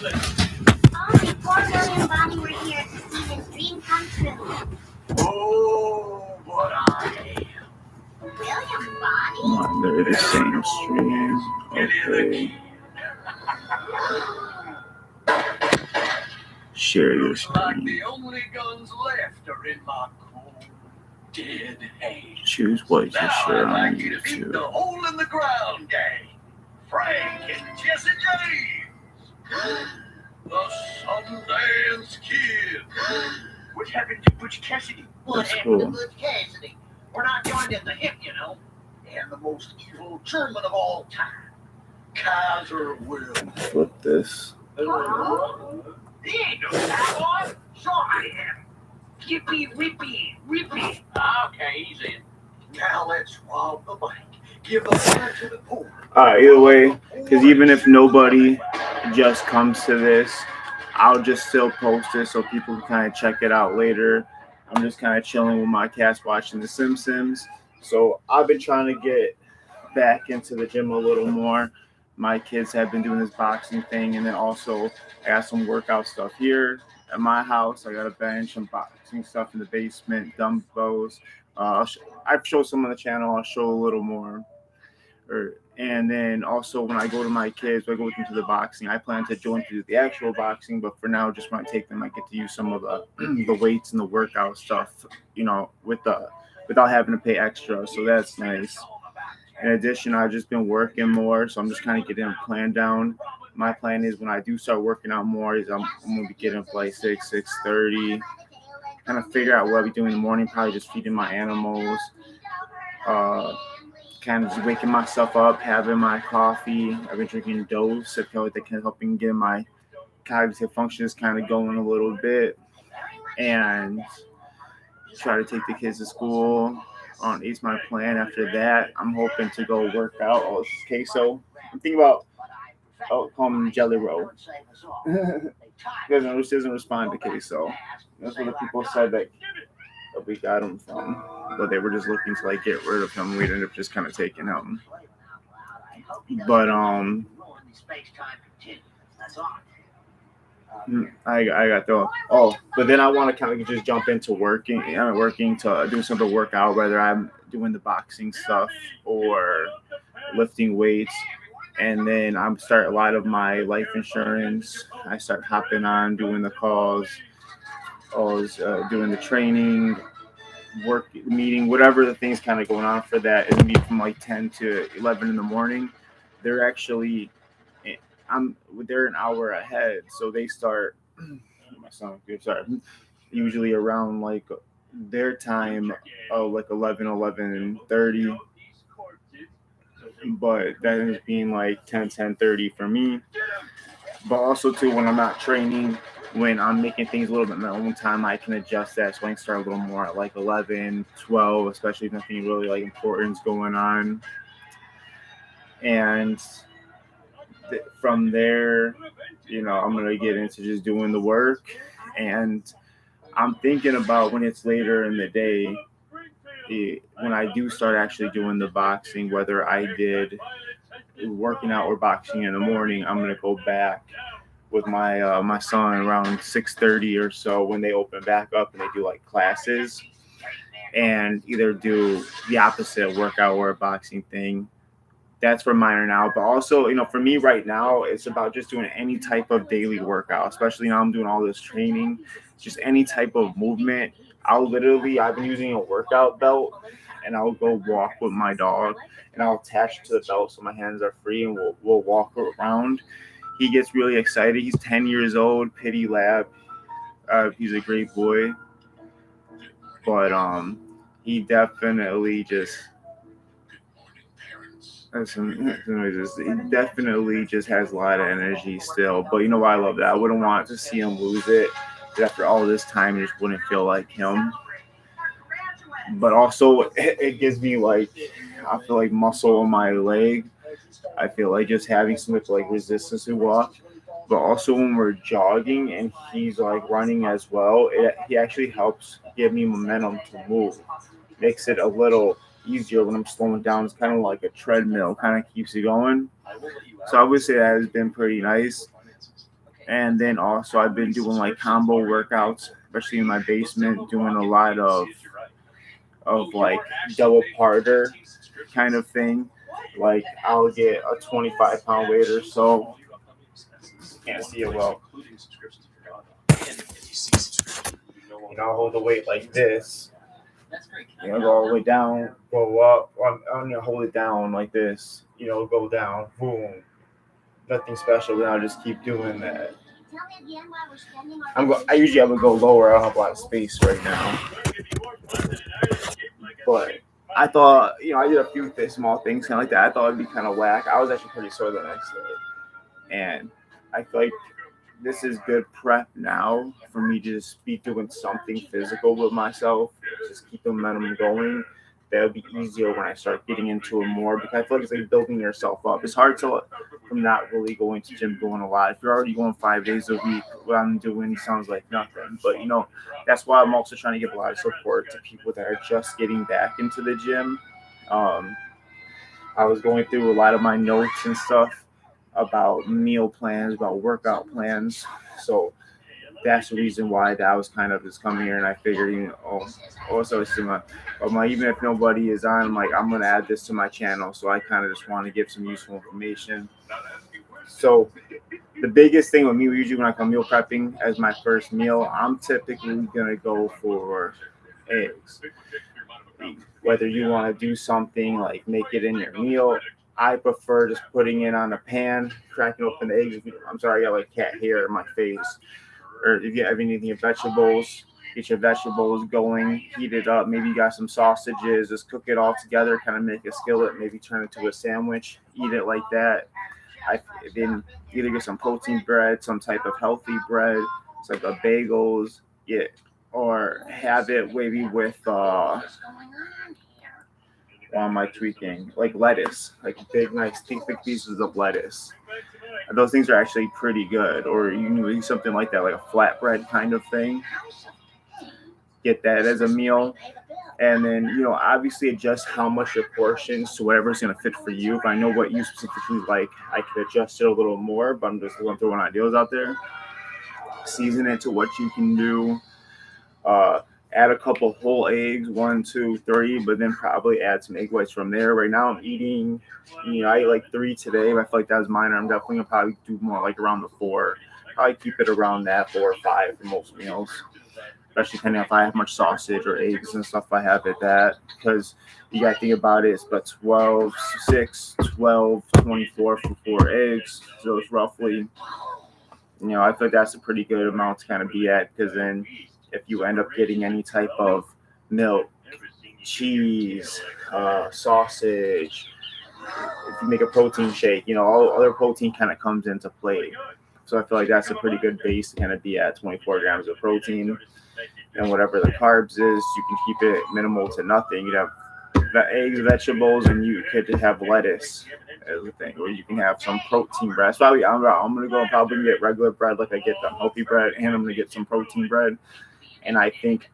Only 4 million Bonnie were here to see his dream come true. Oh, but I William Bonnie? They're the same stream. Okay. Share your screen. Like the only guns left are in my cold, dead hands. Choose what to share Now I'd on like you to meet the YouTube. Hole in the Ground gang. Frank and Jesse James. The Sundance Kid. What happened to Butch Cassidy? What That's happened cool. to Butch Cassidy? We're not joined at the hip, you know. And the most evil German of all time, Kaiser Wilhelm. Flip this. He ain't no cowboy. Sure I am. Yippee, whippy, whippy. Okay, he's in. Now let's rob the bank. Give the money to the poor. Either way, because even if nobody just comes to this, I'll just still post it so people can kind of check it out later. I'm just kind of chilling with my cats watching The Simpsons. So I've been trying to get back into the gym a little more. My kids have been doing this boxing thing, and then also I got some workout stuff here at my house. I got a bench, some boxing stuff in the basement, dumbbells. I've showed some on the channel. I'll show a little more. And then also when I go to my kids, when I go with them to the boxing, I plan to join to do the actual boxing. But for now, just when I take them, I get to use some of the the weights and the workout stuff, without having to pay extra. So that's nice. In addition, I've just been working more, so I'm just kind of getting a plan down. My plan is when I do start working out more, is I'm gonna be getting up like 6:30, kind of figure out what I'll be doing in the morning. Probably just feeding my animals, kind of just waking myself up, having my coffee. I've been drinking Dose. I feel like that can help me get my cognitive functions kind of going a little bit, and try to take the kids to school. Is my plan. After that, I'm hoping to go work out. Oh, this is queso. I'm thinking about call him Jelly Roll. Doesn't respond to queso. That's what the people said that we got him from, but they were just looking to like get rid of him. We'd end up just kind of taking him. But I got the but then I want to kind of just jump into working. I'm working to do some of the workout, whether I'm doing the boxing stuff or lifting weights. And then I'm start a lot of my life insurance. I start hopping on, doing the calls, always doing the training, work meeting, whatever the things kind of going on for that. It'll be from like 10 to 11 in the morning. They're actually they're an hour ahead, so they start. My son, sorry, usually around like their time, like 11:30. But that ends being like 10:30 for me. But also too, when I'm not training, when I'm making things a little bit my own time, I can adjust that so I can start a little more at like 11, 12, especially if nothing really like important is going on. And from there, I'm gonna get into just doing the work. And I'm thinking about when it's later in the day, when I do start actually doing the boxing, whether I did working out or boxing in the morning, I'm gonna go back with my son around 6:30 or so when they open back up and they do like classes, and either do the opposite workout or a boxing thing. That's for mine now. But also, for me right now, it's about just doing any type of daily workout, especially now I'm doing all this training, just any type of movement. I've been using a workout belt, and I'll go walk with my dog, and I'll attach it to the belt so my hands are free, and we'll walk around. He gets really excited. He's 10 years old, Pity Lab. He's a great boy, but he definitely just. He definitely just has a lot of energy still. But you know why I love that? I wouldn't want to see him lose it. After all this time, it just wouldn't feel like him. But also, it gives me I feel like muscle on my leg. I feel like just having some like resistance to walk. But also when we're jogging and he's like running as well, he actually helps give me momentum to move. Makes it a little easier when I'm slowing down. It's kind of like a treadmill, kind of keeps you going. So I would say that has been pretty nice. And then also I've been doing like combo workouts, especially in my basement, doing a lot of like double parter kind of thing. Like I'll get a 25-pound weight or so. Can't see it well. I'll hold the weight like this. Go all the way down, go up. I'm gonna hold it down like this. Go down, boom. Nothing special. Then I'll just keep doing that. I usually have to go lower. I don't have a lot of space right now. But I thought, I did a few small things kind of like that. I thought it'd be kind of whack. I was actually pretty sore the next day, and I feel like this is good prep now for me to just be doing something physical with myself, just keep the momentum going. That'll be easier when I start getting into it more, because I feel like it's like building yourself up. It's hard to from not really going to gym, going a lot. If you're already going 5 days a week, what I'm doing sounds like nothing. But that's why I'm also trying to give a lot of support to people that are just getting back into the gym. I was going through a lot of my notes and stuff about meal plans, about workout plans. So that's the reason why that was kind of just coming here, and I figured, also even if nobody is on, I'm gonna add this to my channel. So I kind of just want to give some useful information. So the biggest thing with me, usually when I come meal prepping as my first meal, I'm typically gonna go for eggs. Whether you want to do something like make it in your meal, I prefer just putting it on a pan, cracking open the eggs. I'm sorry, I got like cat hair in my face. Or if you have anything of vegetables, get your vegetables going, heat it up. Maybe you got some sausages, just cook it all together, kind of make a skillet, maybe turn it to a sandwich, eat it like that. I then either get some protein bread, some type of healthy bread, it's like a bagels, or have it maybe with am I tweaking? Like lettuce, like big, nice, thick pieces of lettuce. Those things are actually pretty good. Or you can do something like that, like a flatbread kind of thing. Get that as a meal. And then, obviously adjust how much your portions to whatever's going to fit for you. If I know what you specifically like, I could adjust it a little more, but I'm just going to throw ideas out there. Season it to what you can do. Add a couple whole eggs, 1, 2, 3, but then probably add some egg whites from there. Right now I'm eating, I ate like 3 today, but I feel like that was minor. I'm definitely gonna probably do more like around the 4. Probably keep it around that 4 or 5 for most meals, especially depending if I have much sausage or eggs and stuff. I have at that, because you gotta think about it. It's but 12, 6, 12, 24 for 4 eggs. So it's roughly, I feel like that's a pretty good amount to kind of be at, because then if you end up getting any type of milk, cheese, sausage, if you make a protein shake, all other protein kind of comes into play. So I feel like that's a pretty good base to kind of be at, 24 grams of protein. And whatever the carbs is, you can keep it minimal to nothing. You have the eggs, vegetables, and you could have lettuce as a thing, or you can have some protein bread. So I'm gonna go and probably get regular bread, like I get the healthy bread, and I'm gonna get some protein bread. And I think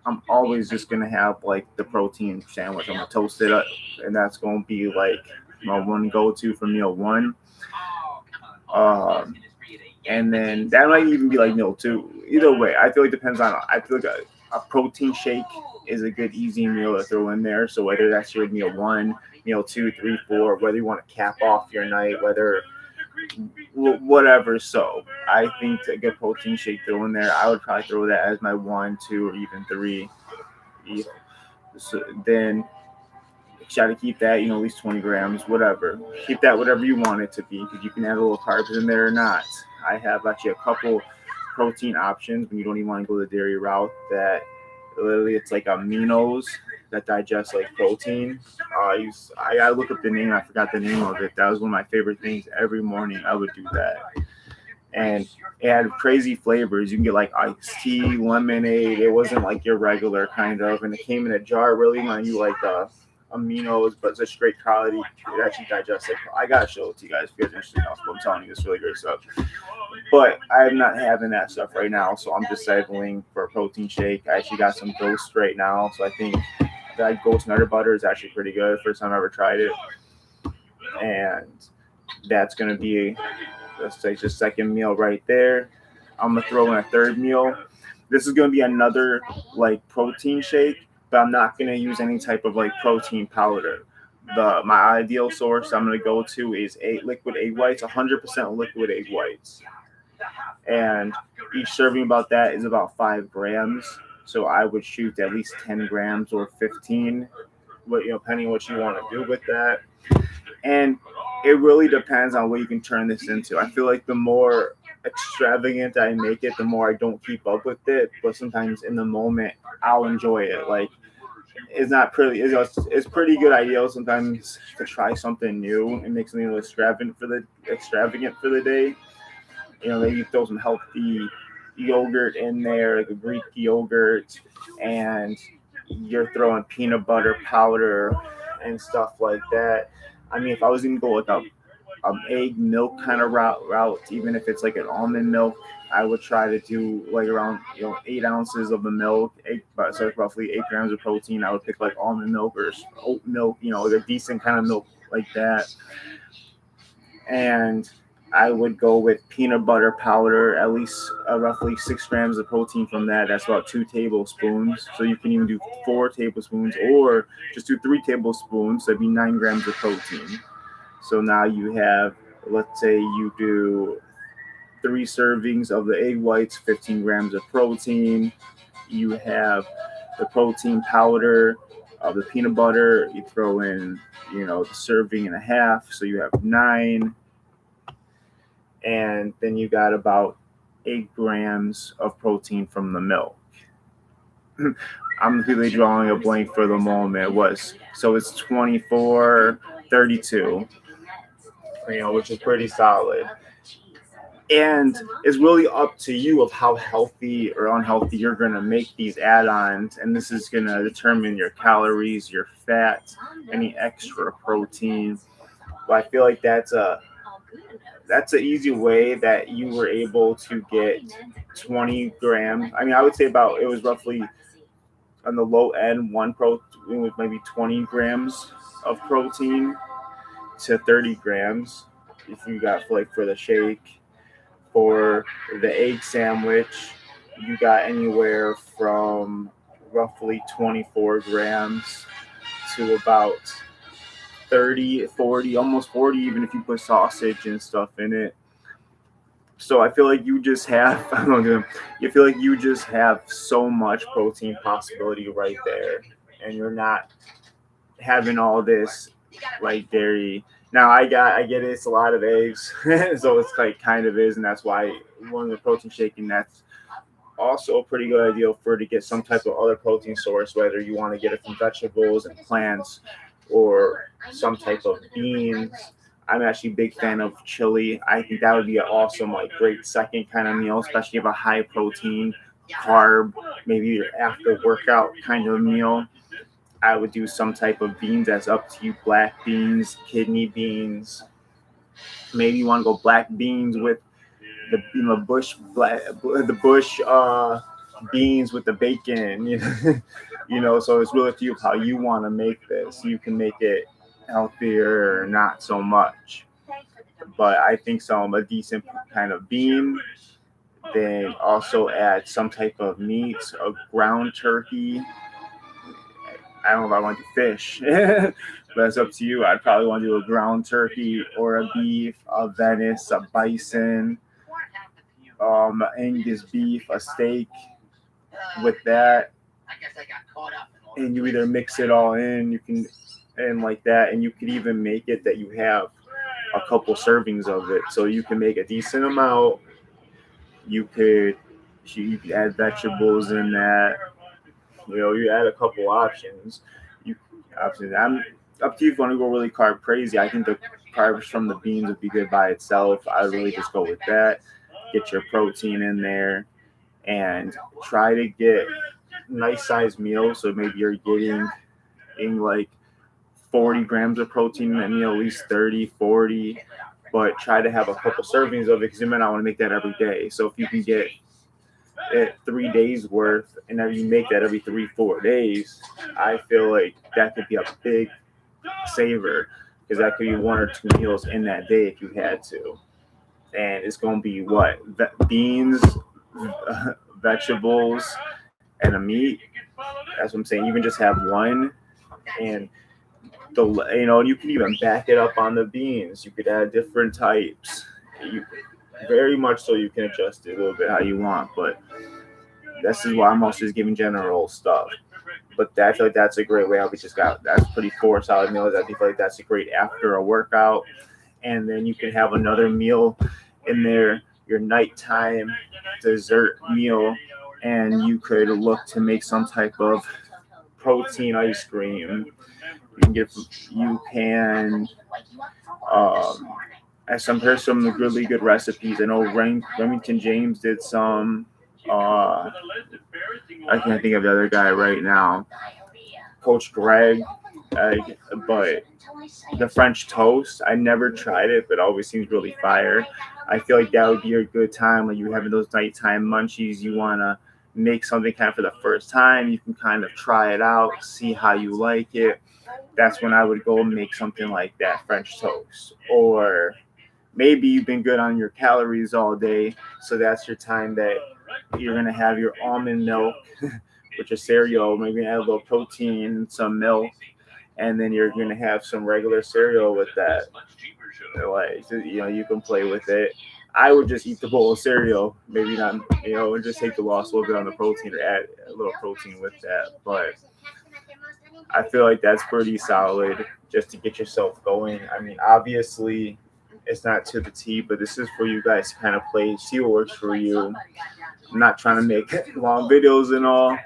I'm always just gonna have like the protein sandwich. I'm gonna toast it up, and that's gonna be like my one go-to for meal 1. And then that might even be like meal 2. Either way, I feel like it depends on. I feel like a protein shake is a good easy meal to throw in there. So whether that's your meal 1, meal 2, 3, 4, whether you want to cap off your night, whatever. So I think to get protein shake throw in there, I would probably throw that as my 1, 2, or even 3. So then try to keep that, at least 20 grams, whatever. Keep that whatever you want it to be, because you can add a little carbs in there or not. I have actually a couple protein options when you don't even want to go the dairy route, that literally it's like aminos that digest like protein. I look up the name. I forgot the name of it. That was one of my favorite things. Every morning I would do that, and it had crazy flavors. You can get like iced tea, lemonade. It wasn't like your regular kind of, and it came in a jar. Really, when you like the aminos, but such great quality. It actually digests it. I gotta show it to you guys if you guys are interested enough. But I'm telling you, it's really great stuff. But I'm not having that stuff right now, so I'm just settling for a protein shake. I actually got some Ghost right now, so I think that Ghost Nutter Butter is actually pretty good. First time I ever tried it, and that's gonna be let's say just second meal right there. I'm gonna throw in a third meal. This is gonna be another like protein shake, but I'm not gonna use any type of like protein powder. My ideal source I'm gonna go to is liquid egg whites, 100% liquid egg whites, and each serving about that is about 5 grams. So I would shoot at least 10 grams or 15, but depending on what you want to do with that. And it really depends on what you can turn this into. I feel like the more extravagant I make it, the more I don't keep up with it. But sometimes in the moment, I'll enjoy it. Like it's not pretty. It's pretty good idea sometimes to try something new and make something extravagant for the day. Maybe throw some healthy yogurt in there, like a Greek yogurt, and you're throwing peanut butter powder and stuff like that. I mean, if I was going to go with a egg milk kind of route, even if it's like an almond milk, I would try to do like around 8 ounces of the milk, so it's roughly 8 grams of protein. I would pick like almond milk or oat milk, like a decent kind of milk like that, and I would go with peanut butter powder, at least roughly 6 grams of protein from that. That's about 2 tablespoons. So you can even do 4 tablespoons or just do 3 tablespoons. That'd be 9 grams of protein. So now you have, let's say you do 3 servings of the egg whites, 15 grams of protein. You have the protein powder of the peanut butter. You throw in, the serving and a half. So you have 9. And then you got about 8 grams of protein from the milk. I'm completely drawing a blank for the moment. So it's 24.32, which is pretty solid. And it's really up to you of how healthy or unhealthy you're going to make these add-ons. And this is going to determine your calories, your fat, any extra protein. But I feel like that's an easy way that you were able to get 20 grams. I mean, I would say it was roughly on the low end, one protein with maybe 20 grams of protein to 30 grams. If you got for the shake, for the egg sandwich, you got anywhere from roughly 24 grams to about 30, 40, almost 40, even if you put sausage and stuff in it. So I feel like you just have, so much protein possibility right there, and you're not having all this like dairy. Now I get it, it's a lot of eggs, so it's like kind of is, and that's why one of the protein shaking, that's also a pretty good idea to get some type of other protein source, whether you want to get it from vegetables and plants or some type of beans. I'm actually a big fan of chili. I think that would be an awesome, great second kind of meal, especially if a high protein, carb, maybe after workout kind of meal. I would do some type of beans. That's up to you. Black beans, kidney beans. Maybe you want to go black beans with the bush beans with the bacon. So it's really up to you how you want to make this. You can make it healthier or not so much. But I think a decent kind of bean. Then also add some type of meat, a ground turkey. I don't know if I want to do fish, but it's up to you. I'd probably want to do a ground turkey or a beef, a Venice, a bison, Angus beef, a steak with that. And you either mix it all in, and like that, and you could even make it that you have a couple servings of it. So you can make a decent amount. You could add vegetables in that. You add a couple options. I'm up to you if you want to go really carb crazy. I think the carbs from the beans would be good by itself. I would really just go with that. Get your protein in there and try to get nice sized meals. So maybe you're getting in 40 grams of protein in that meal, at least 30, 40. But try to have a couple servings of it because you might not want to make that every day. So if you can get it 3 days worth and then you make that every 3-4 days, I feel like that could be a big saver because that could be 1 or 2 meals in that day if you had to. and it's gonna be what beans, vegetables, and a meat. That's what I'm saying. You can just have one, and you can even back it up on the beans. You could add different types. You very much so you can adjust it a little bit how you want, but this is why I'm also just giving general stuff. But I feel like that's a great way. We just got that's pretty 4 solid meals. I feel like that's a great after a workout, and then you can have another meal in there, your nighttime dessert meal, and you could look to make some type of protein ice cream. You can here's some really good recipes. I know Remington James did some. I can't think of the other guy right now. Coach Greg, but the French toast. I never tried it, but it always seems really fire. I feel like that would be a good time when you're having those nighttime munchies. You want to make something kind of for the first time. You can kind of try it out, see how you like it. That's when I would go and make something like that French toast. Or maybe you've been good on your calories all day, so that's your time that you're going to have your almond milk with your cereal, maybe add a little protein, some milk, and then you're going to have some regular cereal with that. You can play with it. I would just eat the bowl of cereal, maybe not, and just take the loss a little bit on the protein or add a little protein with that. But I feel like that's pretty solid just to get yourself going. I mean, obviously, it's not to the T, but this is for you guys to kind of play, see what works for you. I'm not trying to make long videos and all,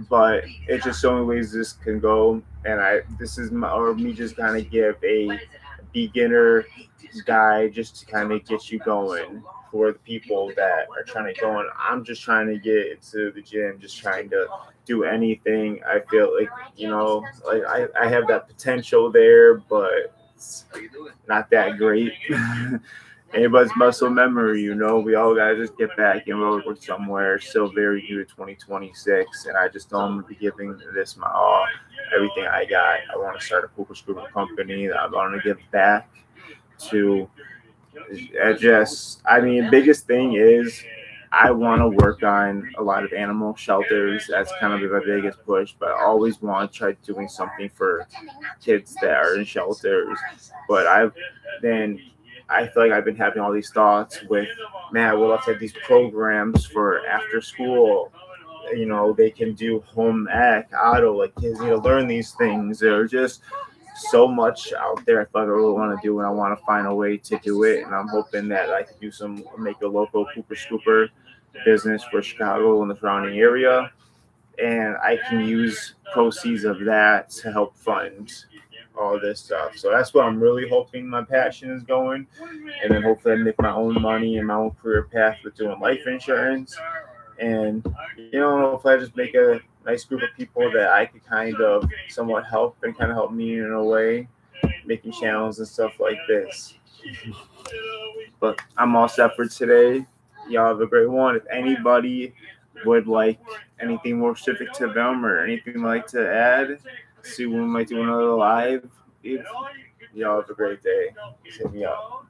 but it's just so many ways this can go. And me just kind of give a beginner guide just to kind of get you going for the people that are trying to go. And I'm just trying to get into the gym, just trying to do anything. I feel like, I have that potential there, but it's not that great. Anybody's muscle memory, we all gotta just get back and work somewhere. Still very new to 2026, and I just know I'm gonna be giving this my all, everything I got. I want to start a Cooper Scooper company. I want to give back to. Biggest thing is I want to work on a lot of animal shelters. That's kind of the biggest push, but I always want to try doing something for kids that are in shelters. But I feel like I've been having all these thoughts with, man, we'll have to have these programs for after school. They can do home ec, auto, like kids need to learn these things. There's just so much out there I feel like I really want to do, and I want to find a way to do it. And I'm hoping that I can make a local Cooper Scooper business for Chicago and the surrounding area. And I can use proceeds of that to help fund all this stuff. So that's what I'm really hoping my passion is going. And then hopefully I make my own money and my own career path with doing life insurance. And, hopefully I just make a nice group of people that I could kind of somewhat help and kind of help me in a way, making channels and stuff like this. But I'm all set for today. Y'all have a great one. If anybody would like anything more specific to them or anything like to add, see when we might do another live. Y'all have a great day. Hit me up.